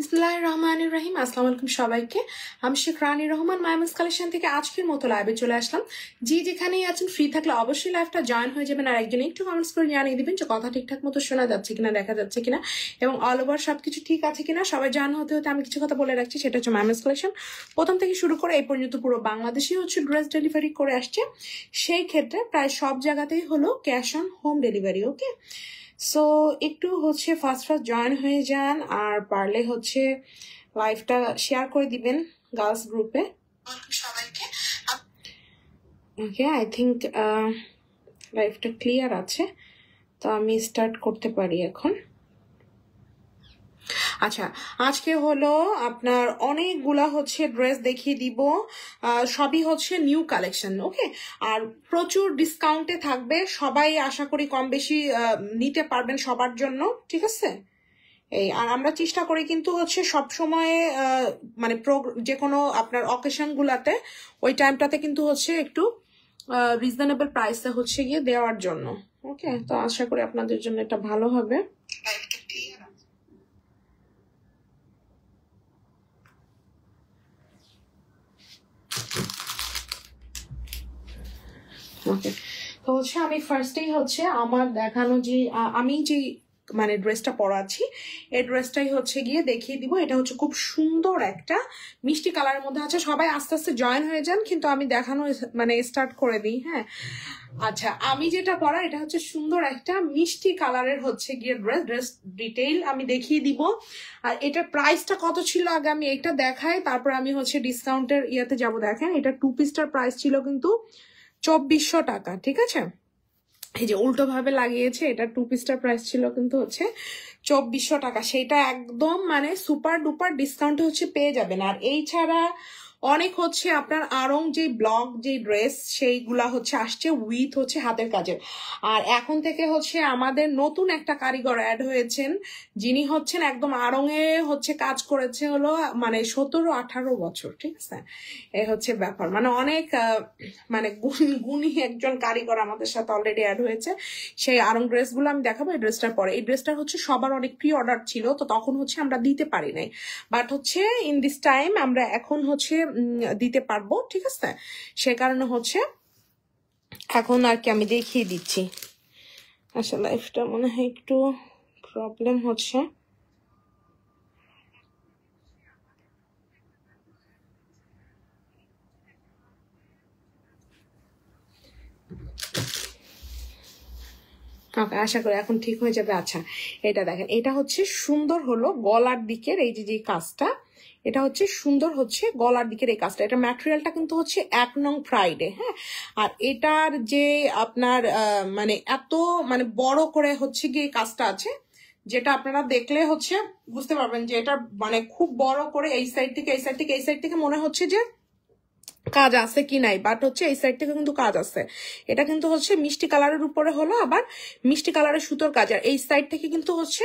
বিসমিল্লাহির রহমানির রহিম। আসসালামু আলাইকুম সবাইকে। আমি শেখ রানী রহমান মাইমস কালেকশন থেকে আজকের মতো লাইভে চলে আসলাম। যেখানেই আছেন ফ্রি থাকলে অবশ্যই লাইভটা জয়েন হয়ে যাবেন, আর একজন একটু কমেন্টস করে জানিয়ে দিবেন যে কথা ঠিকঠাক মতো শোনা যাচ্ছে কিনা, দেখা যাচ্ছে কিনা, এবং অল ওভার সবকিছু ঠিক আছে কিনা। সবাই জানা হতে হতে আমি কিছু কথা বলে রাখছি, সেটা হচ্ছে মাইমস কালেকশন প্রথম থেকে শুরু করে এই পর্যন্ত পুরো বাংলাদেশই হচ্ছে ড্রেস ডেলিভারি করে আসছে। সেই ক্ষেত্রে প্রায় সব জায়গাতেই হলো cash on home delivery. Okay, so একটু হচ্ছে ফার্স্ট জয়েন হয়ে যান, আর পারলে হচ্ছে লাইভটা শেয়ার করে দিবেন গার্লস গ্রুপে সবাইকে। ওকে, আই থিঙ্ক লাইভটা ক্লিয়ার আছে, তো আমি স্টার্ট করতে পারি এখন। আচ্ছা, আজকে হলো আপনার অনেকগুলা হচ্ছে ড্রেস দেখিয়ে দিব, সবই হচ্ছে নিউ কালেকশন। ওকে, আর প্রচুর ডিসকাউন্টে থাকবে, সবাই আশা করি কম বেশি নিতে পারবেন সবার জন্য, ঠিক আছে। এই আর আমরা চেষ্টা করি কিন্তু হচ্ছে সব সময় মানে যে কোনো আপনার অকেশন গুলাতে ওই টাইমটাতে কিন্তু হচ্ছে একটু রিজনেবল প্রাইসে হচ্ছে গিয়ে দেওয়ার জন্য। ওকে, তো আশা করি আপনাদের জন্য এটা ভালো হবে। ওকে, তো হচ্ছে আমি ফার্স্টেই হচ্ছে আমার দেখানো যে আমি যে মানে ড্রেসটা পরাচ্ছি, এই ড্রেসটাই হচ্ছে গিয়ে দেখিয়ে দিব। এটা হচ্ছে খুব সুন্দর একটা মিষ্টি কালারের মধ্যে আছে। সবাই আস্তে আস্তে জয়েন হয়ে যান, কিন্তু আমি দেখানো মানে স্টার্ট করে দিই। হ্যাঁ, আচ্ছা, আমি যেটা পরা এটা হচ্ছে সুন্দর একটা মিষ্টি কালারের হচ্ছে গিয়ে ড্রেস ডিটেইল আমি দেখিয়ে দিব। আর এটার প্রাইসটা কত ছিল আগে আমি এটা দেখাই, তারপর আমি হচ্ছে ডিসকাউন্টের ইয়েতে যাব। দেখেন, এটা 2 পিসটার প্রাইস ছিল কিন্তু 2400 টাকা, ঠিক আছে। এই যে উল্টো ভাবে লাগিয়েছে, এটা 2 পিসটার প্রাইস ছিল কিন্তু হচ্ছে 2400 টাকা। সেটা একদম মানে সুপার ডুপার ডিসকাউন্টে হচ্ছে পেয়ে যাবেন। আর এই ছাড়া অনেক হচ্ছে আপনার আরং যে ব্লক যে ড্রেস সেইগুলা হচ্ছে আসছে উইথ হচ্ছে হাতের কাজের। আর এখন থেকে হচ্ছে আমাদের নতুন একটা কারিগর অ্যাড হয়েছেন, যিনি হচ্ছেন একদম আরং এ হচ্ছে কাজ করেছে হলো মানে 17-18 বছর, ঠিক আছে। এই হচ্ছে ব্যাপার, মানে অনেক মানে গুণী একজন কারিগর আমাদের সাথে অলরেডি অ্যাড হয়েছে। সেই আরং ড্রেসগুলো আমি দেখাবো এই ড্রেসটার পরে। এই ড্রেসটা হচ্ছে সবার অনেক প্রি অর্ডার ছিল, তো তখন হচ্ছে আমরা দিতে পারি নাই, বাট হচ্ছে ইন দিস টাইম আমরা এখন হচ্ছে দিতে পারবো, ঠিক আছে। সে কারণে হচ্ছে এখন আর কি আমি দেখিয়ে দিচ্ছি। আসলে লাইফটা মনে হয় একটু প্রবলেম হচ্ছে। আশা করি এখন ঠিক হয়ে যাবে। আচ্ছা, এটা দেখেন, এটা হচ্ছে সুন্দর হলো গলার দিকের এই যে কাজটা, এটা হচ্ছে সুন্দর হচ্ছে গলার দিকের এই কাজটা। এটা ম্যাটেরিয়ালটা কিন্তু হচ্ছে 1 নং ফ্রাইডে। হ্যাঁ, আর এটার যে আপনার মানে এত মানে বড় করে হচ্ছে গিয়ে কাজটা আছে, যেটা আপনারা দেখলে হচ্ছে বুঝতে পারবেন যে এটা মানে খুব বড় করে এই সাইড থেকে এই সাইড থেকে এই সাইড থেকে মনে হচ্ছে যে কাজ আছে কি নাই, বাট হচ্ছে এই সাইড থেকে কিন্তু কাজ আছে। এটা কিন্তু হচ্ছে মিষ্টি কালারের উপরে হলো আবার মিষ্টি কালারের সুতোর কাজ, আর এই সাইড থেকে কিন্তু হচ্ছে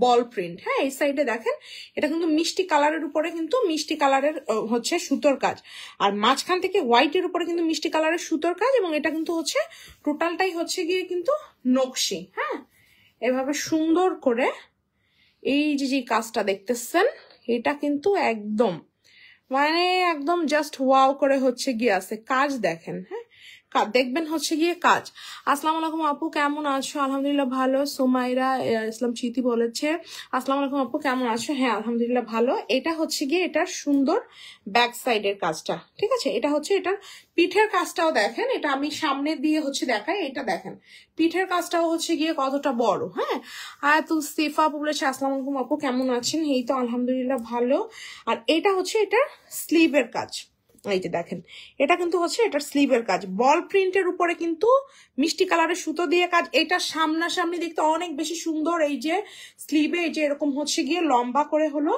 বল প্রিন্ট। হ্যাঁ, এই সাইডে দেখেন, এটা কিন্তু মিষ্টি কালারের উপরে কিন্তু মিষ্টি কালারের হচ্ছে সুতোর কাজ, আর মাঝখান থেকে হোয়াইটের উপরে কিন্তু মিষ্টি কালারের সুতোর কাজ, এবং এটা কিন্তু হচ্ছে টোটালটাই হচ্ছে গিয়ে কিন্তু নকশি। হ্যাঁ, এভাবে সুন্দর করে এই যে কাজটা দেখতেছেন, এটা কিন্তু একদম মানে একদম জাস্ট ওয়াও করে হচ্ছে গিয়ে আছে কাজ। দেখেন, হ্যাঁ, দেখবেন হচ্ছে গিয়ে কাজ। আসসালামু আলাইকুম আপু, কেমন আছো? আলহামদুলিল্লাহ ভালো। সোমাইরা ইসলাম চিতি বলেছে আসসালামু আলাইকুম আপু, কেমন আছো? হ্যাঁ, আলহামদুলিল্লাহ ভালো। এটা হচ্ছে গিয়ে এটার সুন্দর ব্যাক সাইডের কাজটা, ঠিক আছে। এটা হচ্ছে এটার পিঠের কাজটাও দেখেন, এটা আমি সামনে দিয়ে হচ্ছে দেখাই। এটা দেখেন পিঠের কাজটাও হচ্ছে গিয়ে কতটা বড়। হ্যাঁ, আর তো সেফা আপু বলেছে আসসালামু আলাইকুম আপু, কেমন আছেন? এই তো আলহামদুলিল্লাহ ভালো। আর এটা হচ্ছে এটার স্লিভের কাজ, এই যে দেখেন, এটা কিন্তু হচ্ছে এটার স্লিভের কাজ, বল প্রিন্টের উপরে কিন্তু মিষ্টি কালারের সুতো দিয়ে কাজ। এটা সামনাসামনি দেখতে অনেক বেশি সুন্দর। এই যে স্লিভে এই যে এরকম হচ্ছে গিয়ে লম্বা করে হলো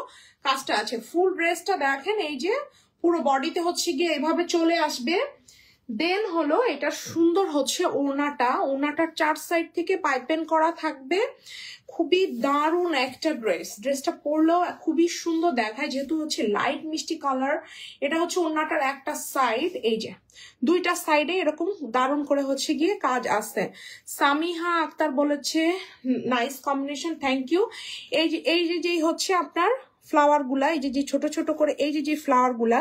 কাজটা আছে। ফুল ড্রেসটা দেখেন, এই যে পুরো বডিতে হচ্ছে গিয়ে এভাবে চলে আসবে। দেন হলো এটা সুন্দর হচ্ছে ওড়নাটার 4 সাইড থেকে পাইপেন করা থাকবে। খুবই দারুণ একটা ড্রেসটা পরলেও খুবই সুন্দর দেখায়, যেহেতু হচ্ছে লাইট মিষ্টি কালার। এটা হচ্ছে ওড়নাটার একটা সাইড, এই যে দুইটা সাইডে এরকম দারুণ করে হচ্ছে গিয়ে কাজ আছে। সামিহা আক্তার বলেছে নাইস কম্বিনেশন, থ্যাংক ইউ। এই যে হচ্ছে আপনার ফ্লাওয়ার গুলা, এই যে ছোট ছোট করে এই যে ফ্লাওয়ার গুলা,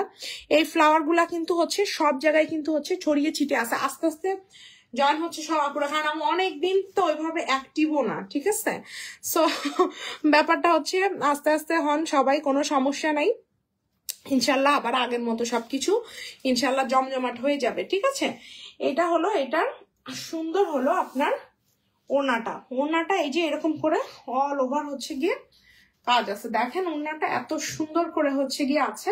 এই ফ্লাওয়ার গুলা কিন্তু হচ্ছে সব জায়গায় কিন্তু হচ্ছে ছড়িয়ে ছিটিয়ে আছে। আস্তে আস্তে জয়েন হচ্ছে সব আপুরা, কারণ আমি অনেকদিন তো ওইভাবে অ্যাক্টিভও না, ঠিক আছে? সো ব্যাপারটা হচ্ছে আস্তে আস্তে হন সবাই, কোনো সমস্যা নাই ইনশাল্লাহ। আবার আগের মতো সবকিছু ইনশাল্লাহ জমজমাট হয়ে যাবে, ঠিক আছে? এটা হলো, এটার সুন্দর হলো আপনার ওড়নাটা। ওড়নাটা এই যে এরকম করে অল ওভার হচ্ছে গিয়ে কাজ আছে, দেখেন ওড়নাটা এত সুন্দর করে হচ্ছে গিয়ে আছে।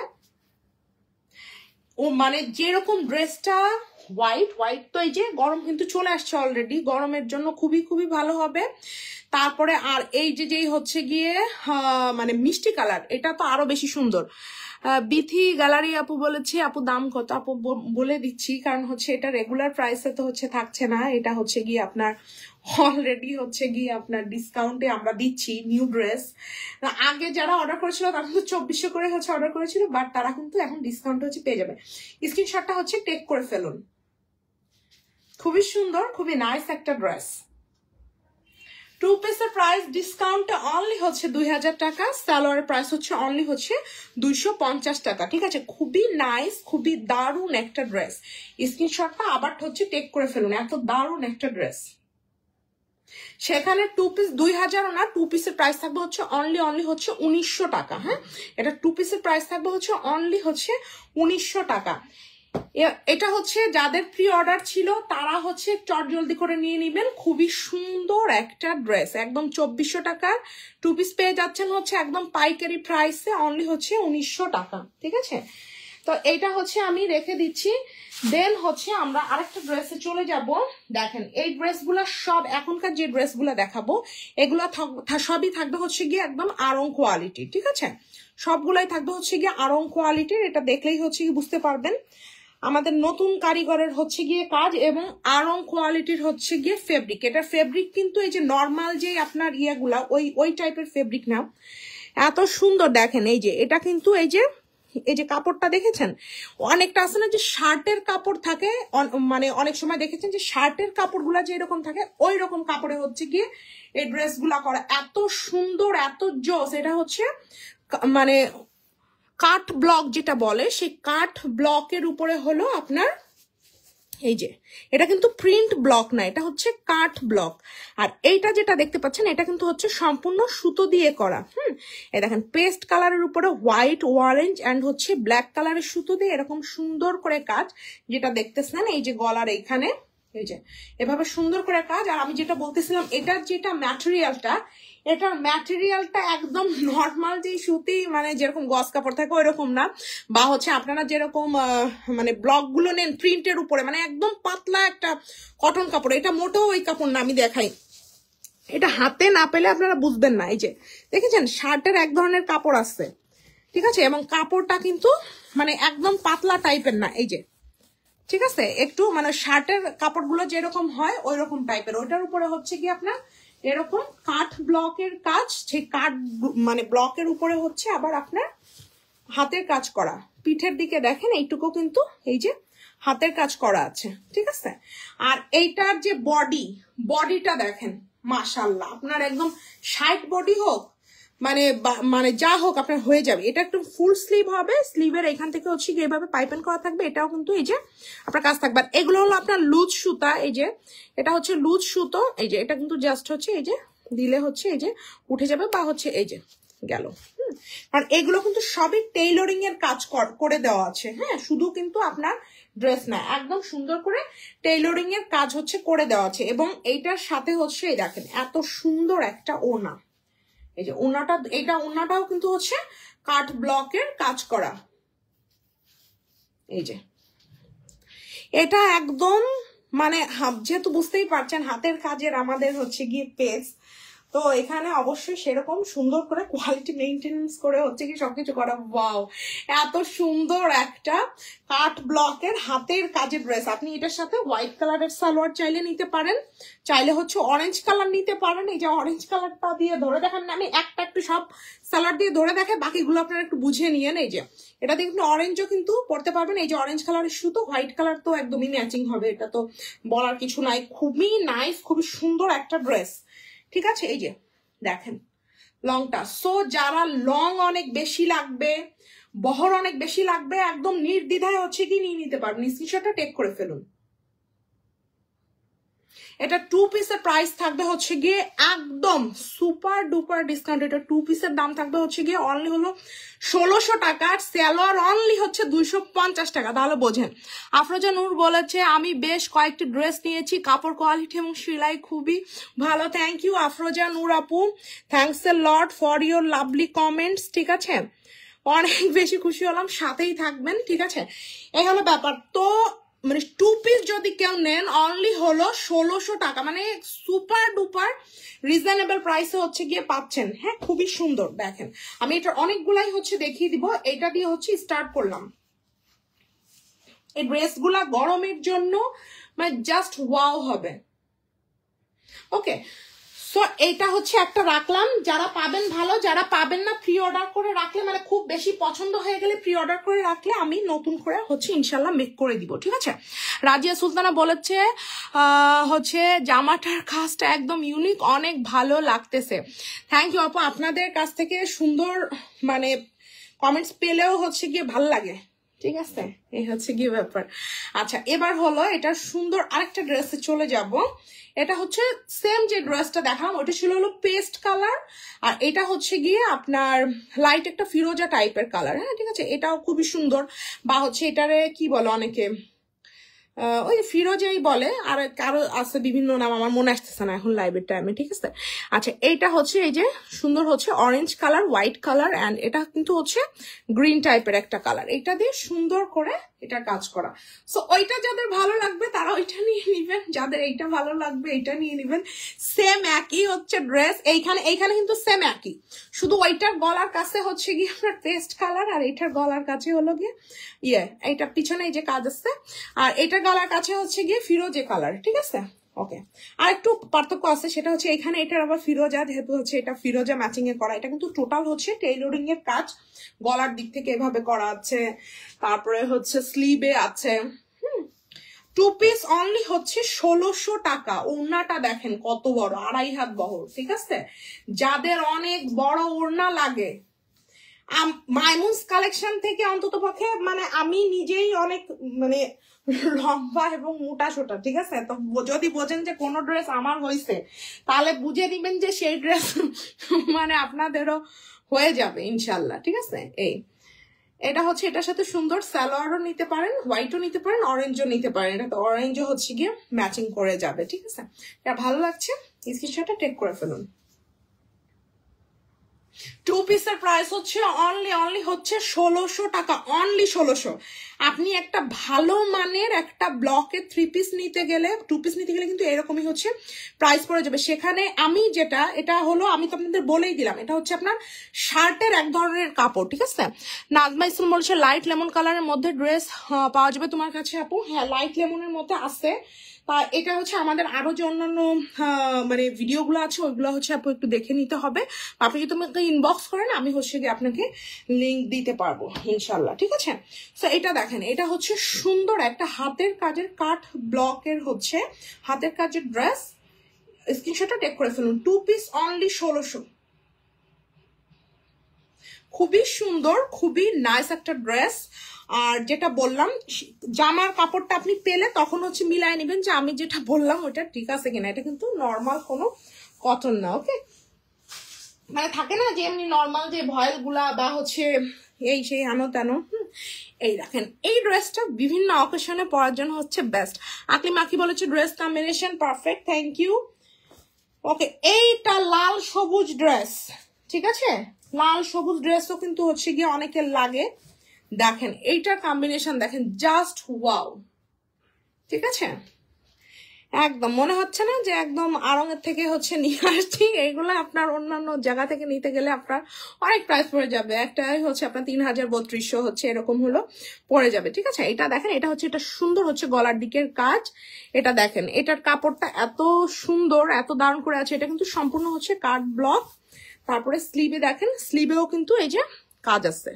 ও মানে যেরকম ড্রেসটা হোয়াইট তো এই যে গরম কিন্তু চলে আসছে অলরেডি, গরমের জন্য খুবই খুবই ভালো হবে। তারপরে আর এই যেই হচ্ছে গিয়ে মানে মিষ্টি কালার, এটা তো আরো বেশি সুন্দর। বিথি গ্যালারি আপু বলেছে আপু দাম কত? আপু বলে দিচ্ছি, কারণ হচ্ছে এটা রেগুলার প্রাইসে তো হচ্ছে থাকছে না, এটা হচ্ছে গিয়ে আপনার অলরেডি হচ্ছে গিয়ে আপনার ডিসকাউন্টে আমরা দিচ্ছি নিউ ড্রেস। আগে যারা অর্ডার করেছিল তারা কিন্তু 2400 করে হচ্ছে অর্ডার করেছিল, বাট তারা কিন্তু এখন ডিসকাউন্ট হচ্ছে পেয়ে যাবে। স্ক্রিনশটটা হচ্ছে টেক করে ফেলুন। খুবই সুন্দর, খুবই নাইস একটা ড্রেস। 2 পিসের প্রাইস ডিসকাউন্টে অনলি হচ্ছে 2000 টাকা, সালোয়ারের প্রাইস হচ্ছে অনলি হচ্ছে 250 টাকা, ঠিক আছে? খুবই নাইস, খুবই দারুণ একটা ড্রেস। স্ক্রিনশটটা আবার হচ্ছে টেক করে ফেলুন, এত দারুণ একটা ড্রেস। সেখানে 2 পিস 2000 না, 2 পিসের প্রাইস থাকবে হচ্ছে অনলি হচ্ছে 1900 টাকা। হ্যাঁ, এটা 2 পিসের প্রাইস থাকবে হচ্ছে অনলি হচ্ছে 1900 টাকা। এটা হচ্ছে যাদের প্রি অর্ডার ছিল তারা হচ্ছে চট জলদি করে নিয়ে নিবেন। খুবই সুন্দর একটা ড্রেস, একদম 2400 টাকার 2 পিস পেয়ে যাচ্ছেন হচ্ছে একদম পাইকারি প্রাইসে অনলি হচ্ছে 1900 টাকা, ঠিক আছে? তো এটা হচ্ছে আমি রেখে দিচ্ছি। দেন হচ্ছে আমরা আরেকটা ড্রেসে চলে যাব। দেখেন এই ড্রেসগুলো সব, এখনকার যে ড্রেসগুলো দেখাবো এগুলো সবই থাকবে হচ্ছে গিয়ে একদম আড়ং কোয়ালিটি, ঠিক আছে? সবগুলাই থাকবে হচ্ছে গিয়ে আড়ং কোয়ালিটির। এটা দেখলেই হচ্ছে কি বুঝতে পারবেন আমাদের নতুন কারিগরের হচ্ছে গিয়ে কাজ, এবং আড়ং কোয়ালিটির হচ্ছে গিয়ে ফেব্রিক। এটা ফেব্রিক কিন্তু এই যে নর্মাল যে আপনার ইয়েগুলা ওই টাইপের ফেব্রিক না, এত সুন্দর। দেখেন এই যে এটা কিন্তু এই যে কাপড়টা দেখেছেন, অনেকটা আছে না যে শার্টের কাপড় থাকে, মানে অনেক সময় দেখেছেন যে শার্টের কাপড়গুলা যে এরকম থাকে, ওই রকম কাপড়ে হচ্ছে গিয়ে এই ড্রেসগুলা করা। এত সুন্দর, এত জোস। এটা হচ্ছে মানে কাট ব্লক যেটা বলে, সেই কাট ব্লকের উপরে হলো আপনার এই যে, এটা কিন্তু প্রিন্ট ব্লক না, এটা হচ্ছে কাট ব্লক। আর এইটা যেটা দেখতে পাচ্ছেন এটা কিন্তু হচ্ছে সম্পূর্ণ সুতো দিয়ে করা। এই দেখেন পেস্ট কালারের উপরে হোয়াইট, অরেঞ্জ এন্ড হচ্ছে ব্ল্যাক কালারের সুতো দিয়ে এরকম সুন্দর করে কাজ, যেটা দেখতেছেন এই যে গলার এখানে এই যে এভাবে সুন্দর করে কাজ। আর আমি যেটা বলতেছিলাম, এটার যেটা ম্যাটেরিয়ালটা, এটার ম্যাটেরিয়ালটা একদম নর্মাল যে সুতি, মানে যেরকম গস কাপড় থাকে ওইরকম না, বা হচ্ছে আপনারা যেরকম মানে ব্লক গুলো নেন প্রিন্টের উপরে, মানে একদম পাতলা একটা কটন কাপড়। এটা মোটেও ওই কাপড় না, আমি দেখাই। এটা হাতে না পেলে আপনারা বুঝবেন না। এই যে দেখেছেন শার্টের এক ধরনের কাপড় আছে, ঠিক আছে? এবং কাপড়টা কিন্তু মানে একদম পাতলা টাইপের না, এই যে, ঠিক আছে? একটু মানে শার্টের কাপড়গুলো যেরকম হয় ওই রকম টাইপের। ওইটার উপরে হচ্ছে কি আপনার এরকম কাঠ ব্লকের কাজ, সেই কাঠ মানে ব্লকের উপরে হচ্ছে আবার আপনার হাতের কাজ করা। পিঠের দিকে দেখেন এইটুকু কিন্তু এই যে হাতের কাজ করা আছে, ঠিক আছে? আর এইটার যে বডিটা দেখেন, মাশাআল্লাহ, আপনার একদম শার্ট বডি হোক মানে যা হোক আপনার হয়ে যাবে। এটা একটু ফুল স্লিভ হবে, স্লিভের এখান থেকে হচ্ছে এইভাবে পাইপেন করা থাকবে। এটাও কিন্তু এই যে আপনার কাজ থাকবে। আর এগুলো হলো আপনার লুজ সুতা, এই যে এটা হচ্ছে লুজ সুতো। এই যে এটা কিন্তু জাস্ট হচ্ছে এই যে দিলে হচ্ছে এই যে উঠে যাবে, বা হচ্ছে এই যে গেল। কারণ এগুলো কিন্তু সবই টেইলরিং এর কাজ করে দেওয়া আছে। হ্যাঁ, শুধু কিন্তু আপনার ড্রেস না, একদম সুন্দর করে টেইলরিং এর কাজ হচ্ছে করে দেওয়া আছে। এবং এইটার সাথে হচ্ছে এই দেখেন এত সুন্দর একটা ওড়না, এই যে ওড়নাটা, এইটা ওড়নাটাও কিন্তু হচ্ছে কাঠ ব্লকের কাজ করা। এই যে এটা একদম মানে যেহেতু বুঝতেই পারছেন হাতের কাজের আমাদের হচ্ছে গিয়ে পেজ, তো এখানে অবশ্যই সেরকম সুন্দর করে কোয়ালিটি মেইনটেনেন্স করে হচ্ছে কি সবকিছু করা। ওয়াও, এত সুন্দর একটা কাঠ ব্লকের হাতের কাজের ড্রেস। আপনি এটার সাথে হোয়াইট কালারের সালোয়ার চাইলে নিতে পারেন, চাইলে হচ্ছে অরেঞ্জ কালার নিতে পারেন। এই যে অরেঞ্জ কালারটা দিয়ে ধরে দেখেন, আমি একটা একটু সব সালোয়ার দিয়ে ধরে দেখে, বাকিগুলো আপনারা একটু বুঝে নিয়েন। এই যে এটা দিয়ে কিন্তু অরেঞ্জও কিন্তু পরতে পারবেন। এই যে অরেঞ্জ কালারের সুতো, হোয়াইট কালার তো একদমই ম্যাচিং হবে, এটা তো বলার কিছু নাই। খুবই নাইস, খুবই সুন্দর একটা ড্রেস, ঠিক আছে? এই যে দেখেন লংটা। সো যারা লং অনেক বেশি লাগবে, বহর অনেক বেশি লাগবে, একদম নির্দ্বিধায় হচ্ছে কি নিয়ে নিতে পারবেন। স্ক্রিনশটটা টেক করে ফেলুন। এটা 2 পিসের প্রাইস থাকবে হচ্ছে গিয়ে একদম সুপার ডুপার ডিসকাউন্ট। এটা 2 পিসের দাম থাকবে হচ্ছে গিয়ে অনলি হলো 1600 টাকা, আর সালোয়ার অনলি হচ্ছে 250 টাকা। তাহলে বোঝেন। আফরোজা নূর বলেছে আমি বেশ কয়েকটি ড্রেস নিয়েছি, কাপড় কোয়ালিটি এবং সেলাই খুবই ভালো। থ্যাংক ইউ আফরোজা নূর আপু, thanks a lot for your lovely comments. ঠিক আছে, অনেক বেশি খুশি হলাম, সাথেই থাকবেন। ঠিক আছে, এই হলো ব্যাপার। তো মানে 2 পিস যদি কেউ নেন অনলি হলো 1600 টাকা, মানে সুপার ডুপার রিজনেবল প্রাইসে হচ্ছে গিয়ে পাচ্ছেন। হ্যাঁ, খুবই সুন্দর। দেখেন আমি এটা অনেকগুলাই হচ্ছে দেখিয়ে দিব। এটা দিয়ে হচ্ছে স্টার্ট করলাম। এই ড্রেসগুলা গরমের জন্য মানে জাস্ট ওয়াও হবে। ওকে, সো এইটা হচ্ছে একটা রাখলাম। যারা পাবেন ভালো, যারা পাবেন না প্রি অর্ডার করে রাখলে, মানে খুব বেশি পছন্দ হয়ে গেলে প্রি অর্ডার করে রাখলে আমি নতুন করে হচ্ছে ইনশাল্লাহ মেক করে দিব। ঠিক আছে, রাজিয়া সুলতানা বলেছে হচ্ছে জামাটার কাজটা একদম ইউনিক, অনেক ভালো লাগতেছে। থ্যাংক ইউ আপু, আপনাদের কাছ থেকে সুন্দর মানে কমেন্টস পেলেও হচ্ছে গিয়ে ভালো লাগে। ঠিক আছে, এই হচ্ছে কি ব্যাপার। আচ্ছা, এবার হলো এটা সুন্দর আরেকটা ড্রেসে চলে যাব। এটা হচ্ছে সেম যে ড্রেসটা দেখালাম, ওটা ছিল হলো পেস্ট কালার, আর এটা হচ্ছে গিয়ে আপনার লাইট একটা ফিরোজা টাইপের কালার। হ্যাঁ, ঠিক আছে, এটাও খুবই সুন্দর। বা হচ্ছে এটারে কি বলে অনেকে, ওই ফিরোজাই বলে, আর কারো আছে বিভিন্ন নাম, আমার মনে আসতেছে না এখন লাইভের টাইমে। ঠিক আছে, আচ্ছা এইটা হচ্ছে এই যে সুন্দর হচ্ছে orange colour, white colour, and এটা কিন্তু হচ্ছে গ্রিন টাইপের একটা কালার। এটা দিয়ে সুন্দর করে এটা কাজ করা। সো ওইটা যাদের ভালো লাগবে তারা ওইটা নিয়ে নিবেন, যাদের এইটা ভালো লাগবে এইটা নিয়ে নিবেন। সেম একই হচ্ছে ড্রেস, এইখানে কিন্তু সেম একই, শুধু ওইটার গলার কাছে হচ্ছে গিয়ে আপনার পেস্ট কালার, আর এইটার গলার কাছে হলো গিয়ে এইটার পিছনে এই যে কাজ আছে, আর এটার গলার কাছে হচ্ছে গিয়ে ফিরোজে কালার। ঠিক আছে, ওকে। আর একটু পার্থক্য আছে, সেটা হচ্ছে এখানে এটার আবার ফিরোজা, যেহেতু হচ্ছে এটা ফিরোজা ম্যাচিং এ করা। এটা কিন্তু টোটাল হচ্ছে টেইলরিং এর কাজ, গলার দিক থেকে এভাবে করা আছে, তারপরে হচ্ছে স্লিভে আছে। 2 পিস অনলি হচ্ছে 1600 টাকা। ওড়নাটা দেখেন কত বড়, 2.5 হাত বহর। ঠিক আছে, যাদের অনেক বড় ওড়না লাগে, মাইমুনস কালেকশন থেকে অন্তত পক্ষে, মানে আমি নিজেই অনেক মানে লম্বা এবং মোটা সোটা। ঠিক আছে, তো যদি বোঝেন যে কোনো ড্রেস আমার হয়েছে, তাহলে বুঝে দিবেন যে সেই ড্রেস মানে আপনাদেরও হয়ে যাবে ইনশাল্লাহ। ঠিক আছে, এটা হচ্ছে এটার সাথে সুন্দর সালোয়ারও নিতে পারেন, হোয়াইটও নিতে পারেন, অরেঞ্জও নিতে পারেন। এটা তো অরেঞ্জও হচ্ছে গিয়ে ম্যাচিং করে যাবে। ঠিক আছে, এটা ভালো লাগছে, স্ক্রিনশটটা টেক করে ফেলুন। 2 পিসের প্রাইস হচ্ছে অনলি হচ্ছে 1600 টাকা, অনলি 1600। আপনি একটা ভালো মানের একটা ব্লকের 3 পিস নিতে গেলে, 2 পিস নিতে গেলে কিন্তু এরকমই হচ্ছে প্রাইস পড়ে যাবে। সেখানে আমি যেটা, এটা হলো আমি তো আপনাদের বলেই দিলাম, এটা হচ্ছে আপনার শার্টের এক ধরনের কাপড়। ঠিক আছে, নাজমা ইসলাম বলছে লাইট লেমন কালারের মধ্যে ড্রেস পাওয়া যাবে তোমার কাছে আপু? হ্যাঁ, লাইট লেমনের মধ্যে আছে। এটা হচ্ছে আমাদের আরো যে অন্যান্য মানে ভিডিওগুলো আছে, ওইগুলো হচ্ছে আপু একটু দেখে নিতে হবে। আপনি যদি আমাকে ইনবক্স করেন, আমি হচ্ছে গিয়ে আপনাকে লিঙ্ক দিতে পারবো ইনশাল্লাহ। ঠিক আছে, তো এটা দেখেন, এটা হচ্ছে সুন্দর একটা হাতের কাজের কাট ব্লকের হচ্ছে হাতের কাজের ড্রেস। স্ক্রিনশটটা টেক করে ফেলুন। 2 পিস অনলি 1600। খুবই সুন্দর, খুবই নাইস একটা ড্রেস। আর যেটা বললাম, জামার কাপড়টা আপনি পেলে তখন হচ্ছে মিলাই নেবেন যে আমি যেটা বললাম ওটা ঠিক আছে কিনা। এটা কিন্তু নর্মাল কোনো কটন না। ওকে, মানে থাকে না যে এমনি নর্মাল যে ভয়েল গুলা বা হচ্ছে এই সেই আনো তেন। এই দেখেন, এই ড্রেসটা বিভিন্ন অকেশনে পরার জন্য হচ্ছে বেস্ট। আকলিম আকি বলেছে dress combination perfect, thank you. Okay, এইটা লাল সবুজ ড্রেস। ঠিক আছে, লাল সবুজ ড্রেসও কিন্তু হচ্ছে গিয়ে অনেকের লাগে। দেখেন এইটার কম্বিনেশন দেখেন, জাস্ট ওয়াও। ঠিক আছে, একদম মনে হচ্ছে না যে একদম আড়ঙের থেকে হচ্ছে নিয়ে আসছি। এইগুলো আপনার অন্যান্য জায়গা থেকে নিতে গেলে আপনার অনেক প্রাইস পড়ে যাবে। একটাই হচ্ছে আপনার 3032 হচ্ছে এরকম হলো পড়ে যাবে। ঠিক আছে, এটা দেখেন, এটা হচ্ছে এটা সুন্দর হচ্ছে গলার দিকের কাজ। এটা দেখেন, এটার কাপড়টা এত সুন্দর, এত দারুণ করে আছে। এটা কিন্তু সম্পূর্ণ হচ্ছে কাট ব্লক। তারপরে স্লিভে দেখেন, স্লিভেও কিন্তু এই যে কাজ আছে,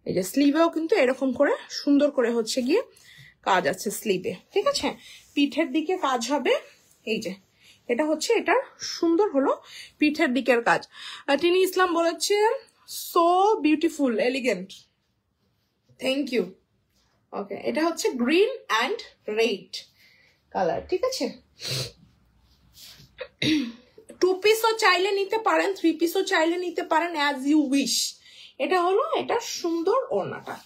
এই যে স্লিভেও কিন্তু এরকম করে সুন্দর করে হচ্ছে গিয়ে কাজ আছে স্লিভে। ঠিক আছে, পিঠের দিকে কাজ হবে, এই যে এটা হচ্ছে এটার সুন্দর হলো পিঠের দিকের কাজ। টিনি ইসলাম বলেছে so beautiful elegant, thank you. Okay, এটা হচ্ছে গ্রিন অ্যান্ড রেড কালার, ঠিক আছে। 2 পিসও চাইলে নিতে পারেন, 3 পিসও চাইলে নিতে পারেন, অ্যাজ ইউ উইশ। এটা হলো এটা সুন্দর ওড়নাটা,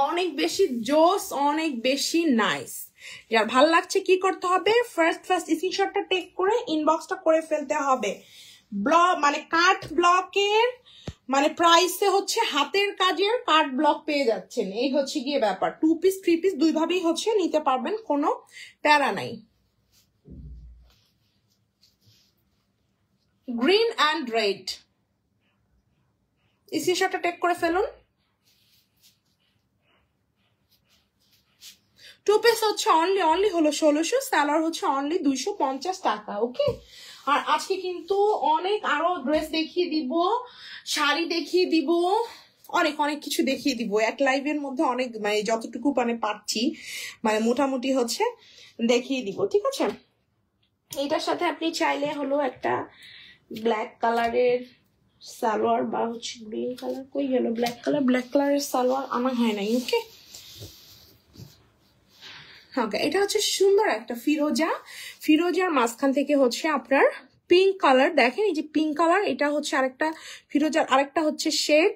অনেক বেশি জোস, অনেক বেশি নাইস। যার ভাল লাগছে কি করতে হবে, ফার্স্ট স্ক্রিনশটটা টেক করে ইনবক্সটা করে ফেলতে হবে। ব্লক মানে কাট ব্লকের মানে প্রাইসে হচ্ছে হাতের কাজের কাট ব্লক পেয়ে যাচ্ছেন, এই হচ্ছে গিয়ে ব্যাপার। 2 পিস 3 পিস দুইভাবেই হচ্ছে নিতে পারবেন, কোনো প্যারা নাই। গ্রিন অ্যান্ড রেড স্ক্রিনশটটা টেক করে ফেলুন। 2 পিস হচ্ছে অনলি হলো 1600, স্যালার হচ্ছে অনলি 250 টাকা। ওকে, আর আজকে কিন্তু অনেক আরো ড্রেস দেখিয়ে দিব, শাড়ি দেখিয়ে দিব, অনেক অনেক কিছু দেখিয়ে দিব এক লাইভের মধ্যে, অনেক মানে যতটুকু মানে পারছি মানে মোটামুটি হচ্ছে দেখিয়ে দিব, ঠিক আছে। এটার সাথে আপনি চাইলে হলো একটা ব্ল্যাক কালারের সালোয়ার বা হচ্ছে গ্রিন কালার, কই গেল ব্ল্যাক কালারের সালোয়ার আনা হয় নাই। ওকে, ওকে, এটা হচ্ছে সুন্দর একটা ফিরোজার মাঝখান থেকে হচ্ছে আপনার পিঙ্ক কালার, দেখেন এই যে পিঙ্ক কালার, এটা হচ্ছে আরেকটা ফিরোজার আরেকটা হচ্ছে শেড,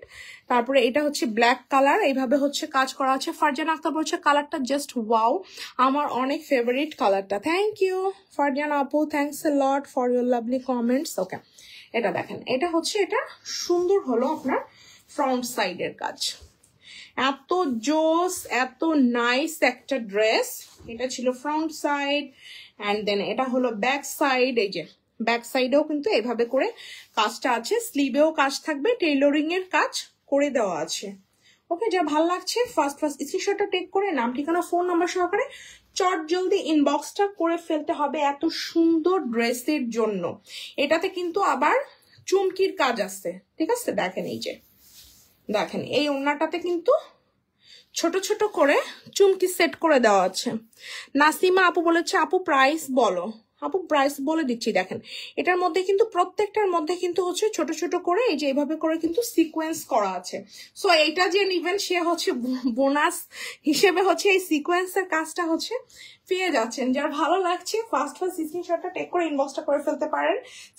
তারপরে এটা হচ্ছে ব্ল্যাক কালার, এইভাবে হচ্ছে কাজ করা আছে। ফারজানা আক্তার বলছে কালারটা জাস্ট ওয়াও, আমার অনেক ফেভারিট কালারটা। থ্যাংক ইউ ফারজানা আপু, thanks a lot for your lovely comments. Okay, এটা দেখেন, এটা হচ্ছে এটা সুন্দর হলো আপনার ফ্রন্ট সাইডের কাজ, এত জোস এত নাইস একটা ড্রেস। এটা ছিল ফ্রন্ট সাইড, অ্যান্ড দেন এটা হলো ব্যাক সাইড। এই যে ব্যাক সাইডেও কিন্তু এভাবে করে কাজটা আছে, স্লিভেও কাজ থাকবে, টেইলরিং এর কাজ করে দেওয়া আছে। ওকে, যা ভাল লাগছে ফার্স্ট স্ক্রিনশটটা টেক করে নাম ঠিকানা ফোন নাম্বার সহকারে চট জলদি ইনবক্সটা করে ফেলতে হবে এত সুন্দর ড্রেসের জন্য। এটাতে কিন্তু আবার চুমকির কাজ আছে, ঠিক আছে। দেখেন এই যে দেখেন এই ওড়নাটাতে কিন্তু ছোট ছোট করে চুমকি সেট করে দেওয়া আছে। নাসিমা আপু বলেছে আপু প্রাইস বলো, আপু প্রাইস বলে দিচ্ছি। দেখেন এটার মধ্যে কিন্তু প্রত্যেকটার মধ্যে কিন্তু হচ্ছে ছোট ছোট করে এই যে এইভাবে করে কিন্তু সিকোয়েন্স করা আছে। সো এইটা যে নিবেন সে হচ্ছে বোনাস হিসেবে হচ্ছে এই সিকোয়েন্সের কাজটা হচ্ছে পেয়ে যাচ্ছেন। যার ভালো লাগছে ফার্স্ট স্ক্রিনশটটা টেক করে ইনবক্সটা করে ফেলতে পারেন।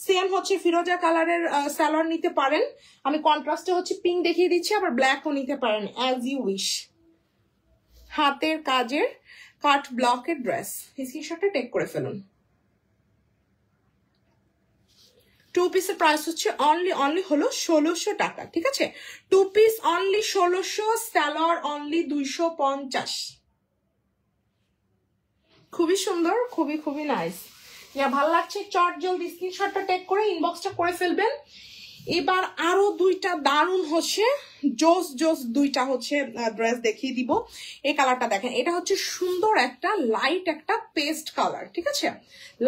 সেম হচ্ছে ফিরোজা কালারের সালোয়ার নিতে পারেন, আমি কন্ট্রাস্টে হচ্ছে পিঙ্ক দেখিয়ে দিচ্ছি, আবার ব্ল্যাকও নিতে পারেন, অ্যাজ ইউ উইশ। হাতের কাজের কাট ব্লকের ড্রেস, স্ক্রিনশটটা টেক করে ফেলুন। 2 পিসের প্রাইস হচ্ছে অনলি হলো 1600 টাকা, ঠিক আছে। 2 পিস অনলি 1600, সালোয়ার অনলি 250। খুবই সুন্দর, খুবই নাইস। যা ভালো লাগছে চট জলদি স্ক্রিনশটটা টেক করে ইনবক্সটা করে ফেলবেন। এবার আরো দুইটা দারুণ হচ্ছে জোস দুইটা হচ্ছে ড্রেস দেখিয়ে দিব। এই কালারটা দেখেন, এটা হচ্ছে সুন্দর একটা লাইট একটা পেস্ট কালার, ঠিক আছে।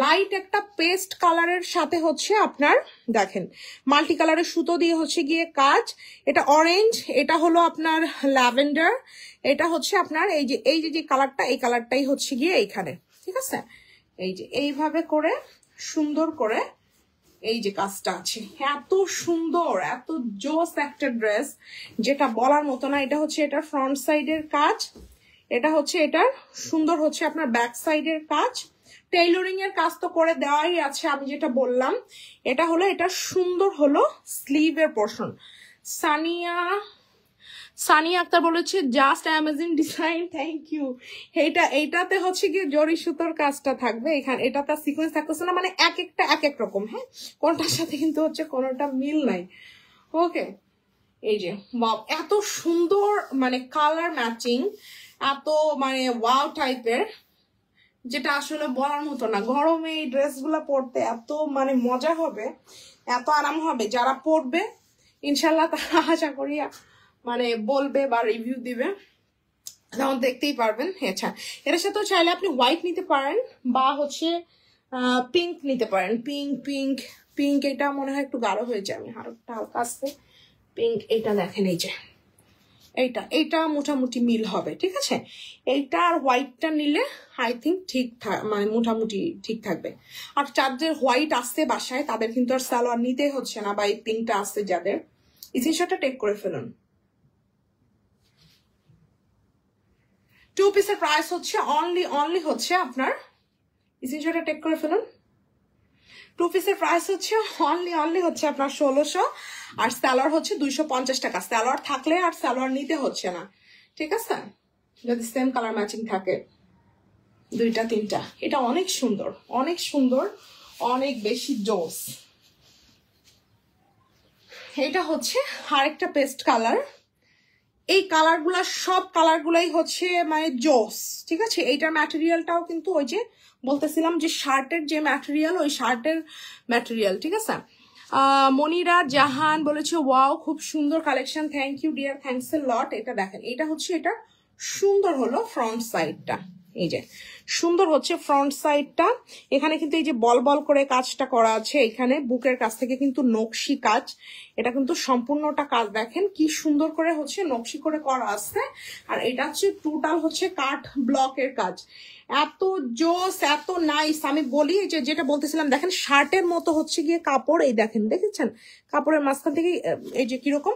লাইট একটা পেস্ট কালারের সাথে হচ্ছে আপনার দেখেন মাল্টি কালারের সুতো দিয়ে হচ্ছে গিয়ে কাজ। এটা অরেঞ্জ, এটা হলো আপনার ল্যাভেন্ডার, এটা হচ্ছে আপনার এই যে কালারটা, এই কালারটাই হচ্ছে গিয়ে এইখানে, ঠিক আছে। এই যে এইভাবে করে সুন্দর করে এই যে কাজটা আছে, এত সুন্দর এত জোস একটা ড্রেস যেটা বলার মতো না। এটা হচ্ছে এটার ফ্রন্ট সাইডের কাজ, এটা হচ্ছে এটার সুন্দর হচ্ছে আপনার ব্যাক সাইডের কাজ, টেইলরিং এর কাজ তো করে দেওয়াই আছে আমি যেটা বললাম। এটা হলো এটা সুন্দর হলো স্লিভের পোর্শন। সানিয়া আক্তার বলেছে just amazing design, thank you. এইটাতে হচ্ছে গিয়ে জরি সুতোর কাজটা থাকবে, এখানে এটাতে সিকোয়েন্স থাকতেছে না, মানে এক একটা এক এক রকম, হ্যাঁ কোনটার সাথে কিন্তু হচ্ছে কোনোটা মিল নাই। ওকে, এই যে এত সুন্দর মানে কালার ম্যাচিং, এত মানে ওয়াও টাইপের, যেটা আসলে বলার মতো না। গরমে এই ড্রেসগুলো পরতে এত মানে মজা হবে, এত আরাম হবে, যারা পরবে ইনশাল্লাহ তারা আশা করি মানে বলবে বা রিভিউ দিবে, তখন দেখতেই পারবেন। আচ্ছা, এটার সাথেও চাইলে আপনি হোয়াইট নিতে পারেন বা হচ্ছে পিঙ্ক নিতে পারেন। পিঙ্ক এটা মনে হয় একটু গাঢ় হয়ে যায়, আমি হালকা আসতে পিঙ্ক। এটা দেখেন এই যে এইটা মোটামুটি মিল হবে, ঠিক আছে। এইটা আর হোয়াইটটা নিলে আই থিঙ্ক ঠিক মানে মোটামুটি ঠিক থাকবে। আর যাদের হোয়াইট আসছে বাসায় তাদের কিন্তু আর সালোয়ার নিতে হচ্ছে না, বা এই পিঙ্কটা আসছে যাদের, স্ক্রিনশটটা টেক করে ফেলুন। 2 পিসের প্রাইস হচ্ছে অনলি হচ্ছে আপনার, স্ক্রিনশটটা টেক করে ফেলুন। 2 পিসের প্রাইস হচ্ছে অনলি হচ্ছে আপনার 1600, আর সালোয়ার হচ্ছে 250 টাকা। সালোয়ার থাকলে আর সালোয়ার নিতে হচ্ছে না, ঠিক আছে, যদি সেম কালার ম্যাচিং থাকে 2টা 3টা। এটা অনেক সুন্দর, অনেক সুন্দর, অনেক বেশি জোস। এটা হচ্ছে আরেকটা পেস্ট কালার। এই কালারগুলা সব কালারগুলাই হচ্ছে মানে জোস, ঠিক আছে। এইটার ম্যাটেরিয়ালটাও কিন্তু ওই যে বলতেছিলাম যে শার্টের যে ম্যাটেরিয়াল, ওই শার্টের ম্যাটেরিয়াল, ঠিক আছে। মনিরা জাহান বলেছে ওয়াও খুব সুন্দর collection, thank you dear, thanks a lot. এটা দেখেন, এটা হচ্ছে এটা সুন্দর হলো ফ্রন্ট সাইডটা, এই যে সুন্দর হচ্ছে ফ্রন্ট সাইডটা। এখানে কিন্তু এই যে বল বল করে কাজটা করা আছে, এখানে বুকের কাছ থেকে কিন্তু নকশি কাজ, এটা কিন্তু সম্পূর্ণটা কাজ দেখেন কি সুন্দর করে হচ্ছে নকশি করে করা আছে। আর এটা হচ্ছে টোটাল হচ্ছে কাঠ ব্লকের কাজ, এত জোস, এত নাইস। আমি বলি যে যেটা বলতেছিলাম, দেখেন শার্টের মতো হচ্ছে গিয়ে কাপড়, এই দেখেন, দেখেছেন কাপড়ের মাঝখান থেকে এই যে কিরকম।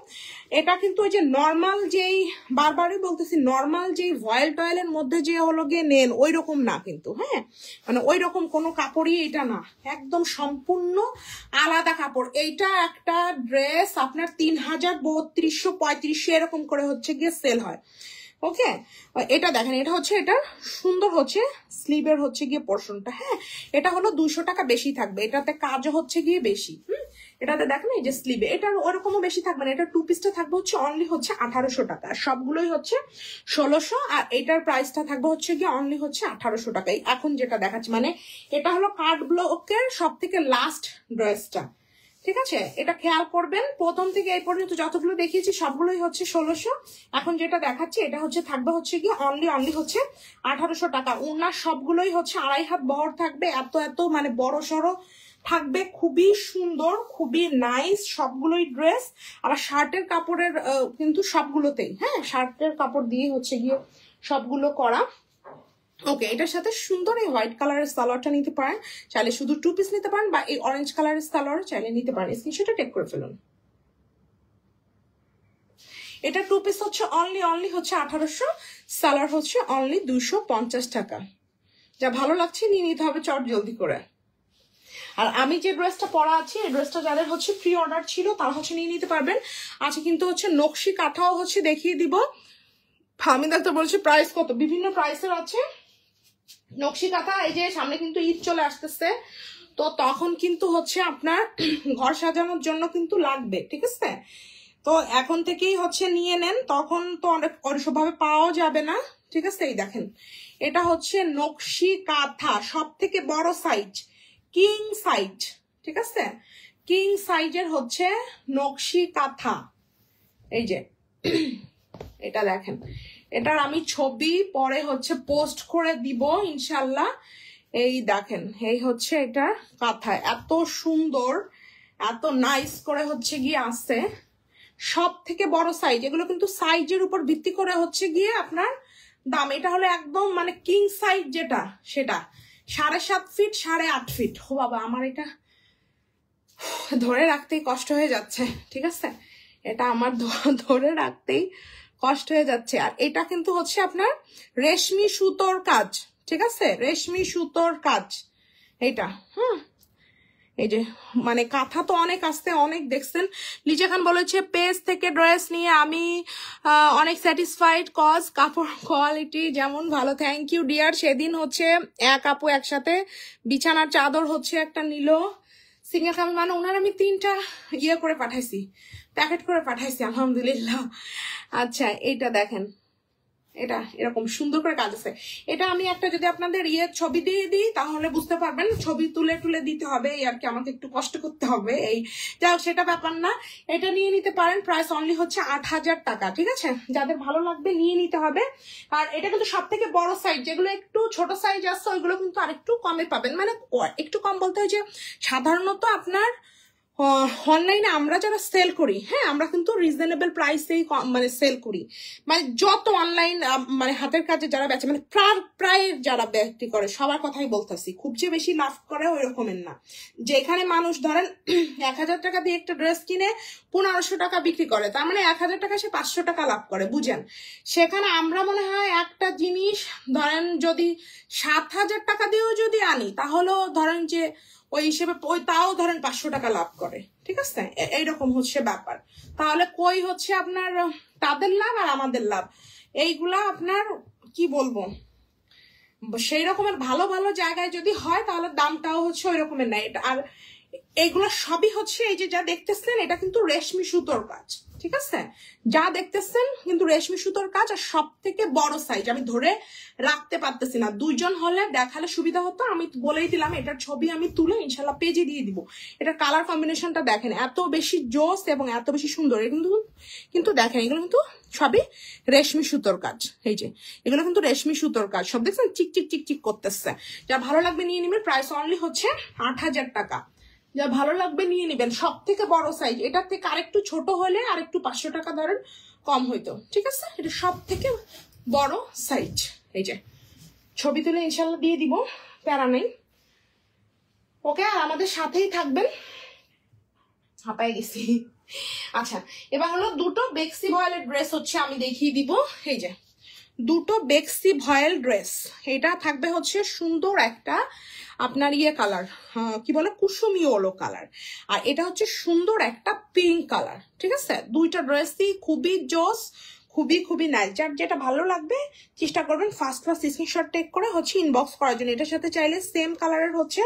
এটা কিন্তু ওই যে নর্মাল যেই, বারবারই বলতেছি, নর্মাল যেই ভয়েল টয়েলের মধ্যে যে হলো গিয়ে নেন ওই রকম না কিন্তু, হ্যাঁ, মানে ওই রকম কোনো কাপড়ই এটা না, একদম সম্পূর্ণ আলাদা কাপড়। এইটা একটা ড্রেস আপনার 3000, 3200, 3500 এরকম করে হচ্ছে গিয়ে সেল হয়, ওকে। এটা দেখেন, এটা হচ্ছে, এটা সুন্দর হচ্ছে স্লিভের হচ্ছে গিয়ে পোর্শনটা, হ্যাঁ, এটা হলো 200 টাকা বেশি থাকবে, এটাতে কাজও হচ্ছে গিয়ে বেশি। এটাতে দেখেন এই যে স্লিভে এটার ওরকমও বেশি থাকবে না, এটা 2 পিসটা থাকবে হচ্ছে অনলি হচ্ছে 1800 টাকা, সবগুলোই হচ্ছে 1600, আর এটার প্রাইসটা থাকবে হচ্ছে গিয়ে অনলি হচ্ছে 1800 টাকাই। এখন যেটা দেখাচ্ছি, মানে এটা হলো কার্ড ব্লকের সব থেকে লাস্ট ড্রেসটা, ঠিক আছে। এটা খেয়াল করবেন, প্রথম থেকে এই পর্যন্ত যতগুলো দেখিয়েছি সবগুলোই হচ্ছে 1600। এখন যেটা দেখাচ্ছি এটা হচ্ছে থাকবে হচ্ছে গিয়ে অনলি হচ্ছে 1800 টাকা। ওনার সবগুলোই হচ্ছে 2.5 হাত বহর থাকবে, এত মানে বড় সড়ো থাকবে, খুবই সুন্দর, খুবই নাইস সবগুলোই ড্রেস। আবার শার্টের কাপড়ের কিন্তু সবগুলোতেই, হ্যাঁ, শার্টের কাপড় দিয়ে হচ্ছে গিয়ে সবগুলো করা, ওকে। এটার সাথে সুন্দর এই হোয়াইট কালারের সালোয়ারটা নিতে পারেন, চাইলে শুধু 2 পিস নিতে পারেন, বা এই অরেঞ্জ কালারের সালোয়ার চাইলে নিতে পারেন। স্ক্রিনশটটা টেক করে ফেলুন। এটা 2 পিস হচ্ছে অনলি হচ্ছে 1800, সালোয়ার হচ্ছে অনলি 250 টাকা। যা ভালো লাগছে নিয়ে নিতে হবে চট জলদি করে। আর আমি যে ড্রেসটা পরা আছি, এই ড্রেসটা যাদের হচ্ছে প্রি অর্ডার ছিল তারা হচ্ছে নিয়ে নিতে পারবেন। আচ্ছা, কিন্তু হচ্ছে নকশি কাঁথাও হচ্ছে দেখিয়ে দিব। আমি দেখতে বলছি প্রাইস কত, বিভিন্ন প্রাইসের আছে নকশি কাঁথা। এই যে সামনে কিন্তু ঈদ চলে আসতেছে, তো তখন কিন্তু হচ্ছে আপনার ঘর সাজানোর জন্য কিন্তু লাগবে, ঠিক আছে। তো এখন থেকেই হচ্ছে নিয়ে নেন, তখন তো অনেক ভাবে পাওয়া যাবে না, ঠিক আছে। এই দেখেন, এটা হচ্ছে নকশি কাঁথা, সব থেকে বড় সাইজ, কিং সাইজ, ঠিক আছে, কিং সাইজের হচ্ছে নকশি কাঁথা। এই যে এটা দেখেন, এটার আমি ছবি পরে হচ্ছে পোস্ট করে দিব ইনশাল্লাহ। এই দেখেন, এই হচ্ছে এটা কাঁথা, এত সুন্দর, এত নাইস করে হচ্ছে গিয়ে আসছে, সব থেকে বড় সাইজ। এগুলো কিন্তু সাইজের উপর ভিত্তি করে হচ্ছে গিয়ে আপনার দাম। এটা হলো একদম মানে কিং সাইজ যেটা, সেটা 7.5 ফিট 8.5 ফিট। ও বাবা, আমার এটা ধরে রাখতেই কষ্ট হয়ে যাচ্ছে, ঠিক আছে, এটা আমার ধরে রাখতেই কষ্ট হয়ে যাচ্ছে। আর এটা কিন্তু হচ্ছে আপনার রেশমি সুতোর কাজ, ঠিক আছে, রেশমি সুতোর কাজ এটা। এই যে মানে কাঁথা তো অনেক আসতে, অনেক দেখছেন। লিজা খান বলেছে পেজ থেকে ড্রেস নিয়ে আমি অনেক স্যাটিসফাইড, কজ কাপড় কোয়ালিটি যেমন ভালো। Thank you dear. সেদিন হচ্ছে এক আপু একসাথে বিছানার চাদর হচ্ছে একটা নিল সিঙ্গেল কামি, মানে ওনার আমি 3টা ইয়ে করে পাঠাইছি, প্যাকেট করে পাঠাইছি, আলহামদুলিল্লাহ। আচ্ছা, এইটা দেখেন, এটা এরকম সুন্দর করে কাজ আছে। এটা আমি একটা যদি আপনাদের ছবি দিয়ে দিই তাহলে বুঝতে পারবেন, ছবি তুলে দিতে হবে আর কি, আমাকে একটু কষ্ট করতে হবে, এই যাও সেটা ব্যাপার না। এটা নিয়ে নিতে পারেন, প্রাইস অনলি হচ্ছে 8000 টাকা, ঠিক আছে। যাদের ভালো লাগবে নিয়ে নিতে হবে। আর এটা কিন্তু সব থেকে বড় সাইজ, যেগুলো একটু ছোট সাইজ আসছে ওইগুলো কিন্তু আরেকটু কমে পাবেন, মানে একটু কম বলতে হয় যে সাধারণত আপনার অনলাইনে আমরা যারা সেল করি, হ্যাঁ, আমরা কিন্তু রিজনেবল প্রাইসেই মানে সেল করি। মানে যত অনলাইন মানে হাতের কাজে যারা বেচে, মানে প্রায় যারা বিক্রি করে, সবার কথাই বলতেছি, খুব যে বেশি লাভ করে ওই রকমের না। যেখানে মানুষ ধরেন 1000 টাকা দিয়ে একটা ড্রেস কিনে 1500 টাকা বিক্রি করে, তার মানে 1000 টাকা সে 500 টাকা লাভ করে, বুঝেন। সেখানে আমরা মনে হয় একটা জিনিস ধরেন যদি 7000 টাকা দিয়েও যদি আনি, তাহলেও ধরেন যে ওই হিসেবে ওই তাও ধরেন 500 টাকা লাভ করে, ঠিক আছে। এইরকম হচ্ছে ব্যাপার। তাহলে কই হচ্ছে আপনার তাদের লাভ আর আমাদের লাভ, এইগুলা আপনার কি বলবো, সেই রকমের ভালো ভালো জায়গায় যদি হয় তাহলে দামটাও হচ্ছে ওই রকমের নাই। আর এইগুলো সবই হচ্ছে এই যে যা দেখতেছেন এটা কিন্তু রেশমি সুতোর কাজ, ঠিক আছে। যা দেখতেছেন কিন্তু রেশমি সুতোর কাজ, আর সব থেকে বড় সাইজ আমি ধরে রাখতে পারতেছি না, 2 জন হলে দেখালে সুবিধা হতো। আমি বলেই দিলাম এটার ছবি আমি তুলে ইনশাল্লাহ পেজে দিয়ে দিব। এটার কালার কম্বিনেশনটা দেখেন, এত বেশি জোস এবং এত বেশি সুন্দর। কিন্তু দেখেন এগুলো কিন্তু সবই রেশমি সুতোর কাজ। এই যে এগুলো কিন্তু রেশমি সুতোর কাজ, সব দেখছেন চিক চিক চিক চিক করতেছে। যা ভালো লাগবে নিয়ে নিবেন, প্রাইস অনলি হচ্ছে 8000 টাকা। যা ভালো লাগবে নিয়ে নিবেন। সব থেকে বড় সাইজ, এটার থেকে আরেকটু ছোট হলে আরেকটু 500 টাকা ধরেন কম হইতো, ঠিক আছে। এটা সব থেকে বড় সাইজ। এই যে ছবি তুলে ইনশাল্লাহ দিয়ে দিব, প্যারা নেই। ওকে, আর আমাদের সাথেই থাকবেন। হাঁপায় গেছি। আচ্ছা, এবার হলো দুটো বেক্সি ভয়েলের ড্রেস হচ্ছে আমি দেখিয়ে দিব। এই যে দুটো বেক্সি ভয়েল ড্রেস, এটা থাকবে হচ্ছে সুন্দর একটা আপনার ইয়ে কালার, কি বলে কুসুমি ওলো কালার, আর এটা হচ্ছে সুন্দর একটা পিঙ্ক কালার, ঠিক আছে। দুইটা ড্রেসই খুবই জোস, খুবই নাইস। যার যেটা ভালো লাগবে চেষ্টা করবেন ফার্স্ট স্ক্রিনশট টেক করে হচ্ছে ইনবক্স করার জন্য। এটার সাথে চাইলে সেম কালারের হচ্ছে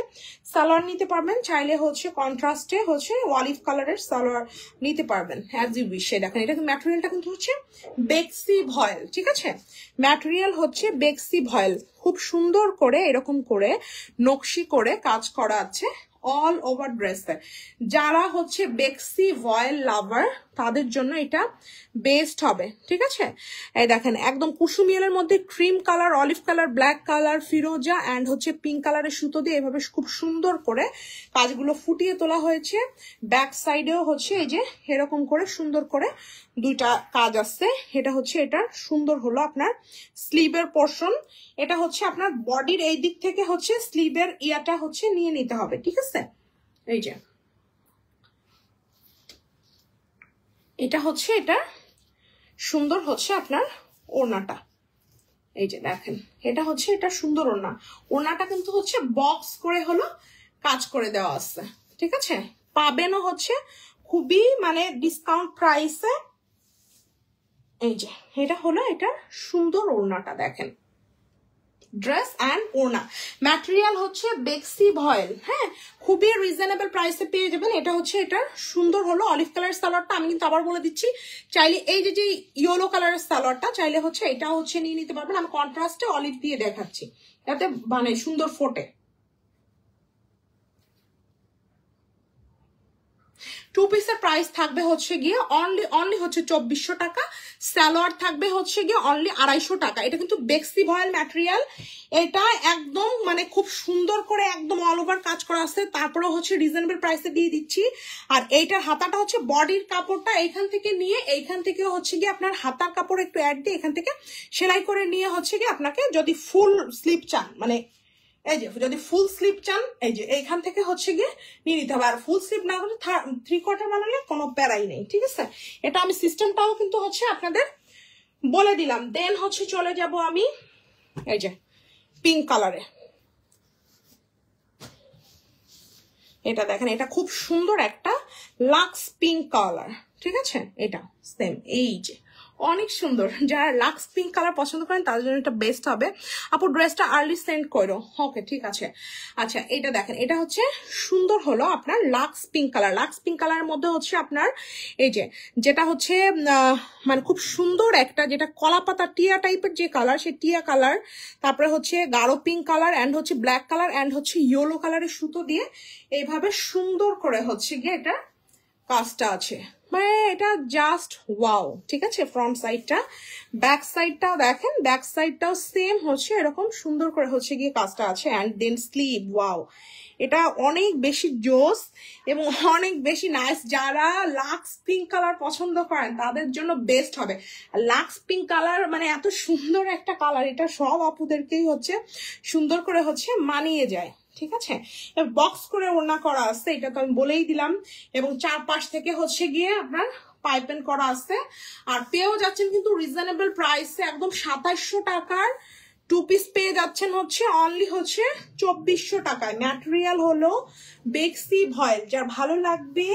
সালোয়ার নিতে পারবেন, চাইলে হচ্ছে কন্ট্রাস্টে হচ্ছে অলিভ কালারের সালোয়ার নিতে পারবেন, অ্যাজ ইউ উইশ। দেখেন এটা ম্যাটেরিয়ালটা কিন্তু হচ্ছে বেক্সি ভয়েল, ঠিক আছে। ম্যাটেরিয়াল হচ্ছে বেক্সি ভয়েল, খুব সুন্দর করে এরকম করে নকশি করে কাজ করা আছে অল ওভার ড্রেসে। যারা হচ্ছে বেক্সি ভয়েল লাভার তাদের জন্য এটা বেস্ট হবে, ঠিক আছে। এই দেখেন একদম কুসুমিয়ালের মধ্যে cream colour, olive colour, black colour, Firoza and হচ্ছে পিঙ্ক কালারের সুতো দিয়ে এভাবে খুব সুন্দর করে কাজগুলো ফুটিয়ে তোলা হয়েছে। ব্যাক সাইডেও হচ্ছে এই যে এরকম করে সুন্দর করে দুইটা কাজ আছে। এটা হচ্ছে এটার সুন্দর হলো আপনার স্লিভের পোর্শন। এটা হচ্ছে আপনার বডির এই দিক থেকে হচ্ছে স্লিভের ইয়াটা হচ্ছে নিয়ে নিতে হবে, ঠিক আছে। এই যে এটা হচ্ছে এটা সুন্দর হচ্ছে আপনার ওড়নাটা। এই যে দেখেন এটা হচ্ছে এটা সুন্দর ওড়না। ওড়নাটা কিন্তু হচ্ছে বক্স করে হলো কাজ করে দেওয়া আছে, ঠিক আছে। পাবেনও হচ্ছে খুবই মানে ডিসকাউন্ট প্রাইসে। এই যে এটা হলো এটা সুন্দর ওড়নাটা, দেখেন ড্রেস অ্যান্ড ওড়না। ম্যাটেরিয়াল হচ্ছে বেক্সি ভয়েল, হ্যাঁ, খুবই রিজনেবল প্রাইসে পেয়ে যাবেন। এটা হচ্ছে এটা সুন্দর হলো অলিভ কালারের সালোয়ারটা। আমি কিন্তু আবার বলে দিচ্ছি, চাইলে এই যে ইয়েলো কালারের সালোয়ারটা চাইলে হচ্ছে এটা হচ্ছে নিয়ে নিতে পারবেন। আমি কন্ট্রাস্টে অলিভ দিয়ে দেখাচ্ছি, যাতে মানে সুন্দর ফোটে। 2 পিসের প্রাইস থাকবে হচ্ছে গিয়ে অনলি হচ্ছে 2400 টাকা। সালোয়ার থাকবে হচ্ছে গিয়ে অনলি 250 টাকা। এটা কিন্তু বেক্সি ভয়েল ম্যাটেরিয়াল, এটা একদম মানে খুব সুন্দর করে একদম অল ওভার কাজ করা আছে। তারপরে হচ্ছে রিজনেবল প্রাইসে দিয়ে দিচ্ছি। আর এইটার হাতাটা হচ্ছে বডির কাপড়টা এইখান থেকে নিয়ে এইখান থেকে হচ্ছে গিয়ে আপনার হাতার কাপড় একটু অ্যাড দিয়ে এখান থেকে সেলাই করে নিয়ে হচ্ছে গিয়ে আপনাকে যদি ফুল স্লিপ চান, মানে এই যে যদি ফুল স্লিপ চান এই যে এইখান থেকে হচ্ছে গিয়ে নিয়ে নিতে হবে। আর ফুল স্লিপ না হলে 3/4 বানালে কোনো প্যারাই নেই, ঠিক আছে। এটা আমি সিস্টেমটাও কিন্তু হচ্ছে আপনাদের বলে দিলাম। দেন হচ্ছে চলে যাব আমি এই যে পিঙ্ক কালারে। এটা দেখেন এটা খুব সুন্দর একটা লাক্স পিঙ্ক কালার, ঠিক আছে। এটা সেম এই যে অনেক সুন্দর। যারা লাক্স পিঙ্ক কালার পছন্দ করেন তাদের জন্য এটা বেস্ট হবে। আপু ড্রেসটা আর্লি সেন্ড করো, ওকে ঠিক আছে। আচ্ছা এটা দেখেন এটা হচ্ছে সুন্দর হলো আপনার Lux pink colour. Lux pink কালারের মধ্যে হচ্ছে আপনার এই যে যেটা হচ্ছে মানে খুব সুন্দর একটা যেটা কলা পাতা টিয়া টাইপের যে কালার, সেই টিয়া কালার, তারপরে হচ্ছে গাঢ় পিঙ্ক কালার অ্যান্ড হচ্ছে ব্ল্যাক কালার অ্যান্ড হচ্ছে ইয়েলো কালারের সুতো দিয়ে এইভাবে সুন্দর করে হচ্ছে গিয়ে এটা কাজটা আছে। মানে এটা জাস্ট ওয়াও, ঠিক আছে। ফ্রন্ট সাইডটা, ব্যাক সাইডটাও দেখেন, ব্যাক সাইডটাও সেম হচ্ছে এরকম সুন্দর করে হচ্ছে গিয়ে কাজটা আছে। অ্যান্ড দেন স্লিভ, ওয়াও, এটা অনেক বেশি জোস এবং অনেক বেশি নাইস। যারা লাক্স পিঙ্ক কালার পছন্দ করেন তাদের জন্য বেস্ট হবে। লাক্স পিঙ্ক কালার মানে এত সুন্দর একটা কালার, এটা সব আপুদেরকেই হচ্ছে সুন্দর করে হচ্ছে মানিয়ে যায়, ঠিক আছে। বক্স করে ওড়না করা আছে, এটা তো আমি বলেই দিলাম। এবং চারপাশ থেকে হচ্ছে গিয়ে আপনার পাইপেন করা আছে। আর পেয়েও যাচ্ছেন কিন্তু রিজনেবল প্রাইসে, একদম 2700 টাকার 2 পিস পেয়ে যাচ্ছেন হচ্ছে অনলি হচ্ছে 2400 টাকায়। ম্যাটেরিয়াল হলো বেক্সি ভয়েল। যার ভালো লাগবে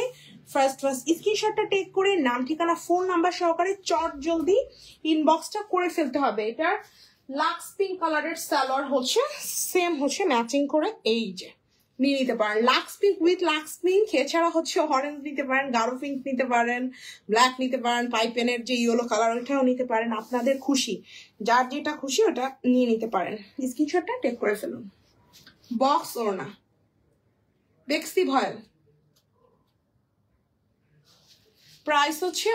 ফার্স্ট স্ক্রিনশটটা টেক করে নাম ঠিকানা ফোন নাম্বার সহকারে চট জলদি ইনবক্সটা করে ফেলতে হবে। এটার লাক্স পিঙ্ক কালারের সালোয়ার হচ্ছে সেম হচ্ছে ম্যাচিং করে এই যে নিয়ে নিতে পারেন। Lux pink with Lux pink, এছাড়া হচ্ছে অরেঞ্জ নিতে পারেন, গাঢ় পিঙ্ক নিতে পারেন, ব্ল্যাক নিতে পারেন, পাইপেনের যে ইয়েলো কালার ওইটাও নিতে পারেন। আপনাদের খুশি, যার যেটা খুশি ওটা নিয়ে নিতে পারেন। স্ক্রিনশটটা টেক করে ফেলুন। বক্স ওড়না বেক্সি ভয়েল, প্রাইস হচ্ছে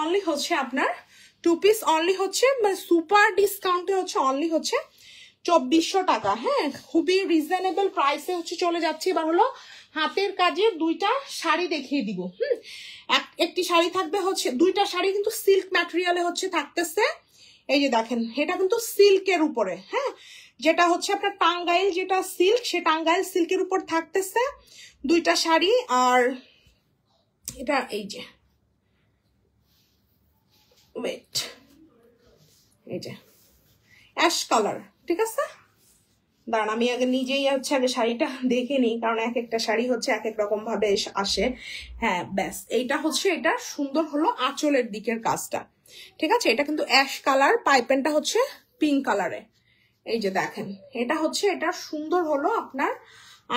অনলি হচ্ছে আপনার 2 পিস অনলি হচ্ছে সুপার ডিসকাউন্টে হচ্ছে অনলি হচ্ছে 2400 টাকা। হ্যাঁ, খুবই রিজনেবল প্রাইসে হচ্ছে চলে যাচ্ছে। এবার হলো হাতের কাজে দুইটা শাড়ি দেখিয়ে দিব। একটি শাড়ি থাকবে হচ্ছে, দুইটা শাড়ি কিন্তু সিল্ক ম্যাটেরিয়ালে হচ্ছে থাকতেছে। এই যে দেখেন, এটা কিন্তু সিল্কের উপরে, হ্যাঁ, যেটা হচ্ছে আপনার টাঙ্গাইল যেটা সিল্ক, সে টাঙ্গাইল সিল্কের উপর থাকতেছে দুইটা শাড়ি। আর এটা এই যে ওয়েট, এই যে অ্যাশ কালার, ঠিক আছে। দাঁড়ান আমি আগে নিজেই হচ্ছে আগে শাড়িটা দেখে নিই, কারণ এক একটা শাড়ি হচ্ছে এক এক রকম ভাবে আসে। হ্যাঁ ব্যাস, এইটা হচ্ছে এটা সুন্দর হলো আঁচলের দিকের কাজটা, ঠিক আছে। এটা কিন্তু অ্যাশ কালার, পাইপেনটা হচ্ছে পিঙ্ক কালারে। এই যে দেখেন, এটা হচ্ছে এটা সুন্দর হলো আপনার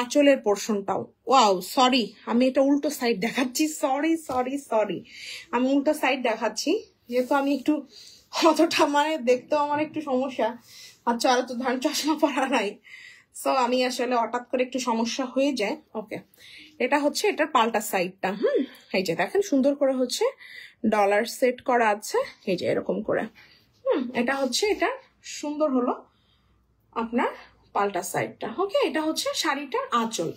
আঁচলের পোর্শনটাও। ওয়াও, সরি আমি এটা উল্টো সাইড দেখাচ্ছি, সরি আমি উল্টো সাইড দেখাচ্ছি, যেহেতু আমি একটু অতটা মানে দেখতেও আমার একটু সমস্যা। আচ্ছা, আর তো ধরেন চশমা পরা নাই, সো আমি আসলে হঠাৎ করে একটু সমস্যা হয়ে যায়। ওকে, এটা হচ্ছে এটার পাল্টা সাইডটা। এই যে দেখেন সুন্দর করে হচ্ছে ডলার সেট করা আছে, এই যে এরকম করে। এটা হচ্ছে এটা সুন্দর হলো আপনার পাল্টা সাইডটা। ওকে, এটা হচ্ছে শাড়িটার আঁচল।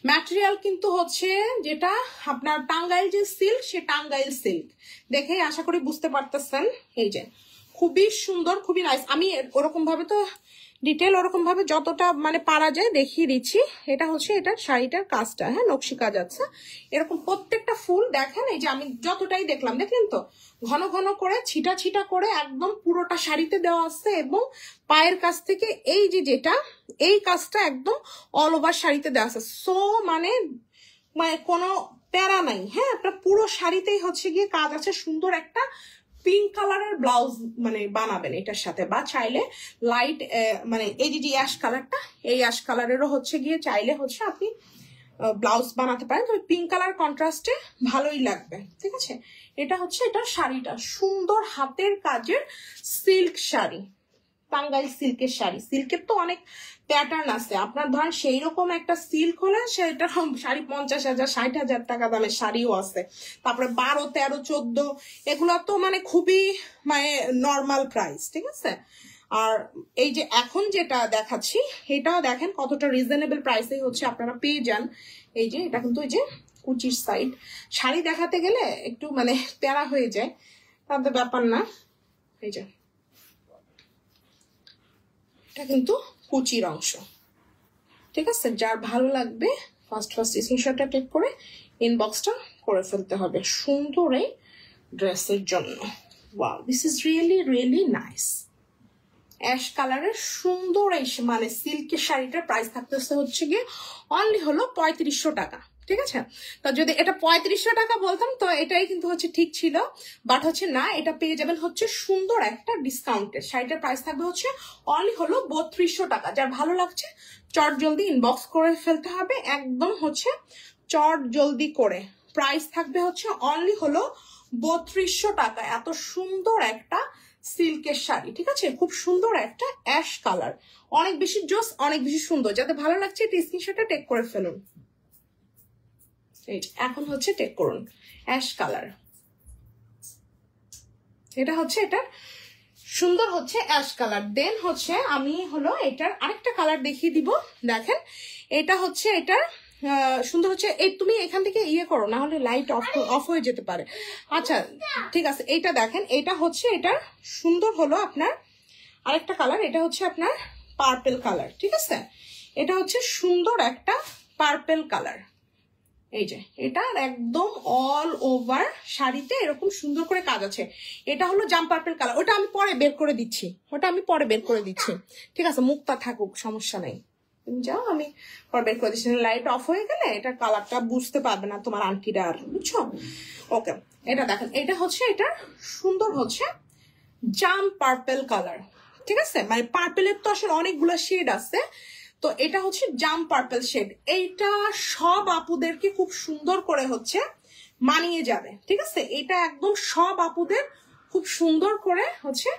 ম্যাটেরিয়াল কিন্তু হচ্ছে যেটা আপনার টাঙ্গাইল যে সিল্ক, সে টাঙ্গাইল সিল্ক দেখে আশা করি বুঝতে পারতেছেন। এই যে খুবই সুন্দর, খুবই নাইস। আমি ওরকম ভাবে তো ডিটেল ওরকম ভাবে যতটা মানে পারা যায় দেখিয়ে দিচ্ছি। এটা হচ্ছে এটা শাড়িটার কাজটা, হ্যাঁ, নকশি কাজ আছে এরকম প্রত্যেকটা ফুল দেখেন। এই যে আমি যতটাই দেখলাম, দেখলেন তো, ঘন ঘন করে ছিটা ছিটা করে একদম পুরোটা শাড়িতে দেওয়া আছে। এবং পায়ের কাছ থেকে এই যে যেটা এই কাজটা একদম অল ওভার শাড়িতে দেওয়া আছে। সো মানে কোনো প্যারা নাই, হ্যাঁ, আপনার পুরো শাড়িতেই হচ্ছে গিয়ে কাজ আছে। সুন্দর একটা পিঙ্ক কালারের ব্লাউজ মানে বানাবেন এটার সাথে, বা চাইলে লাইট মানে এই যে অ্যাশ কালারটা, এই অ্যাশ কালারেরও হচ্ছে গিয়ে চাইলে হচ্ছে আপনি ব্লাউজ বানাতে পারেন। তবে পিঙ্ক কালার কন্ট্রাস্টে ভালোই লাগবে, ঠিক আছে। এটা হচ্ছে এটা শাড়িটা সুন্দর হাতের কাজের সিল্ক শাড়ি, টাঙ্গাইল সিল্কের শাড়ি। সিল্কের তো অনেক প্যাটার্ন আছে, আপনার ধরেন সেই রকম একটা সিল্ক হলে সেটা শাড়ি 50,000 60,000 টাকা দামের শাড়িও আছে। তারপরে 12, 13, 14 এগুলো তো মানে খুবই মানে নর্মাল প্রাইস, ঠিক আছে। আর এই যে এখন যেটা দেখাচ্ছি এটাও দেখেন কতটা রিজনেবল প্রাইসে হচ্ছে আপনারা পেয়ে যান। এই যে এটা কিন্তু এই যে কুচির সাইড, শাড়ি দেখাতে গেলে একটু মানে প্যারা হয়ে যায়, তাদের ব্যাপার না। এই যে এটা কিন্তু কুচির অংশ, ঠিক আছে। যার ভালো লাগবে ফার্স্ট স্ক্রিনশটটা টেক করে ইনবক্সটা করে ফেলতে হবে সুন্দর এই ড্রেসের জন্য। Wow, this is really nice. Ash কালারের সুন্দর এই মানে সিল্কের শাড়িটার প্রাইস থাকতেছে হচ্ছে গিয়ে অনলি হলো 3500 টাকা, ঠিক আছে। তো যদি এটা 3500 টাকা বলতাম তো এটাই কিন্তু হচ্ছে ঠিক ছিল, বাট হচ্ছে না, এটা পেয়ে যাবেন হচ্ছে সুন্দর একটা ডিসকাউন্টের। শাড়িটার প্রাইস থাকবে হচ্ছে অনলি হলো 3200 টাকা। যার ভালো লাগছে চট জলদি ইনবক্স করে ফেলতে হবে, একদম হচ্ছে চট জলদি করে। প্রাইস থাকবে হচ্ছে অনলি হলো 3200 টাকা। এত সুন্দর একটা সিল্কের শাড়ি, ঠিক আছে, খুব সুন্দর একটা অ্যাশ কালার, অনেক বেশি জোস, অনেক বেশি সুন্দর। যাতে ভালো লাগছে এটা স্ক্রিনশটটা টেক করে ফেলুন। এখন হচ্ছে টেক করুন অ্যাশ কালার, এটা হচ্ছে এটার সুন্দর হচ্ছে অ্যাশ কালার। দেন হচ্ছে আমি হলো এটার আরেকটা কালার দেখিয়ে দিব। দেখেন এটা হচ্ছে এটার সুন্দর হচ্ছে এই তুমি এখান থেকে ইয়ে করো, না হলে লাইট অফ হয়ে যেতে পারে। আচ্ছা ঠিক আছে, এইটা দেখেন এটা হচ্ছে এটার সুন্দর হলো আপনার আরেকটা কালার, এটা হচ্ছে আপনার পার্পেল কালার। ঠিক আছে, এটা হচ্ছে সুন্দর একটা পার্পেল কালার। এই যে এটা একদম অল ওভার শাড়িতে এরকম সুন্দর করে কাজ আছে। এটা হলো জাম পার্পেল কালার, ওটা আমি পরে বের করে দিচ্ছি, ঠিক আছে, মুক্তা থাকুক সমস্যা নেই, যাও আমি পরে বের করে দিচ্ছি। লাইট অফ হয়ে গেলে এটা কালারটা বুঝতে পারবে না তোমার আন্টিরা আর, বুঝছো? ওকে, এটা দেখেন এটা হচ্ছে এটা সুন্দর হচ্ছে জাম পার্পেল কালার। ঠিক আছে, মানে পার্পেলের তো আসলে অনেকগুলো শেড আছে, তো এটা হচ্ছে জাম পার্পল শেড। এইটা সব আপুদেরকে খুব সুন্দর করে হচ্ছে মানিয়ে যাবে। ঠিক আছে, এটা একদম সব আপুদের খুব সুন্দর করে হচ্ছে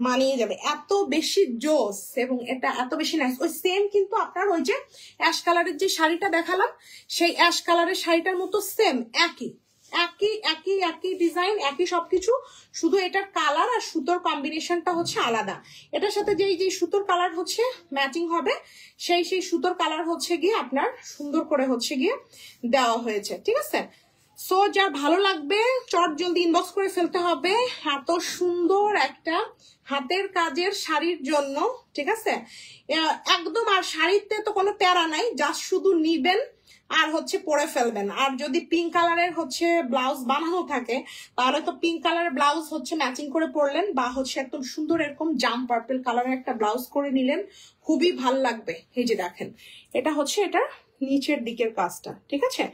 মানিয়ে যাবে, এত বেশি জোস এবং এটা এত বেশি নাইস। ওই সেম কিন্তু আপনার ওই যে অ্যাশ কালারের যে শাড়িটা দেখালাম সেই অ্যাশ কালারের শাড়িটার মতো সেম একই একই একই একই ডিজাইন, একই সবকিছু, শুধু এটার কালার আর সুতোর কম্বিনেশনটা হচ্ছে আলাদা। এটার সাথে যেই সুতোর কালার হচ্ছে ম্যাচিং হবে সেই সুতোর কালার হচ্ছে গিয়ে আপনার সুন্দর করে হচ্ছে গিয়ে দেওয়া হয়েছে। ঠিক আছে, সো যার ভালো লাগবে চট জলদি ইনবক্স করে ফেলতে হবে এত সুন্দর একটা হাতের কাজের শাড়ির জন্য। ঠিক আছে, একদম, আর শাড়িতে তো কোনো প্যারা নাই, জাস্ট শুধু নিবেন আর হচ্ছে পরে ফেলবেন। আর যদি পিঙ্ক কালারের হচ্ছে ব্লাউজ বানানো থাকে তাহলে তো পিঙ্ক কালারের ব্লাউজ হচ্ছে ম্যাচিং করে পরলেন, বা হচ্ছে একদম সুন্দর এরকম জাম পার্পল কালারের একটা ব্লাউজ করে নিলেন, খুবই ভাল লাগবে। এই যে দেখেন এটা হচ্ছে এটার নিচের দিকের কাজটা। ঠিক আছে,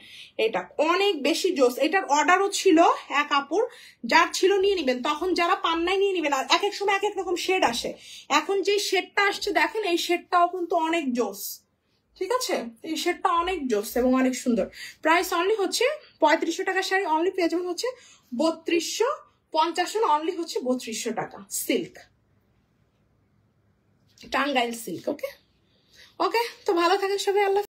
এটা অনেক বেশি জোস। এটার অর্ডারও ছিল এক আপুর, যার ছিল নিয়ে নিবেন, তখন যারা পান নাই নিয়ে নিবেন। আর এক এক সময় এক এক রকম শেড আসে, এখন যে শেডটা আসছে দেখেন এই শেডটাও কিন্তু অনেক জোস। ঠিক আছে, এই শেডটা অনেক জোস এবং অনেক সুন্দর। প্রাইস অনলি হচ্ছে 3500 টাকার শাড়ি অনলি পেয়ে যাবেন হচ্ছে 3250, অনলি হচ্ছে 3200 টাকা। Silk, Tangail silk. Okay okay, তো ভালো থাকেন সবাই, আল্লাহ।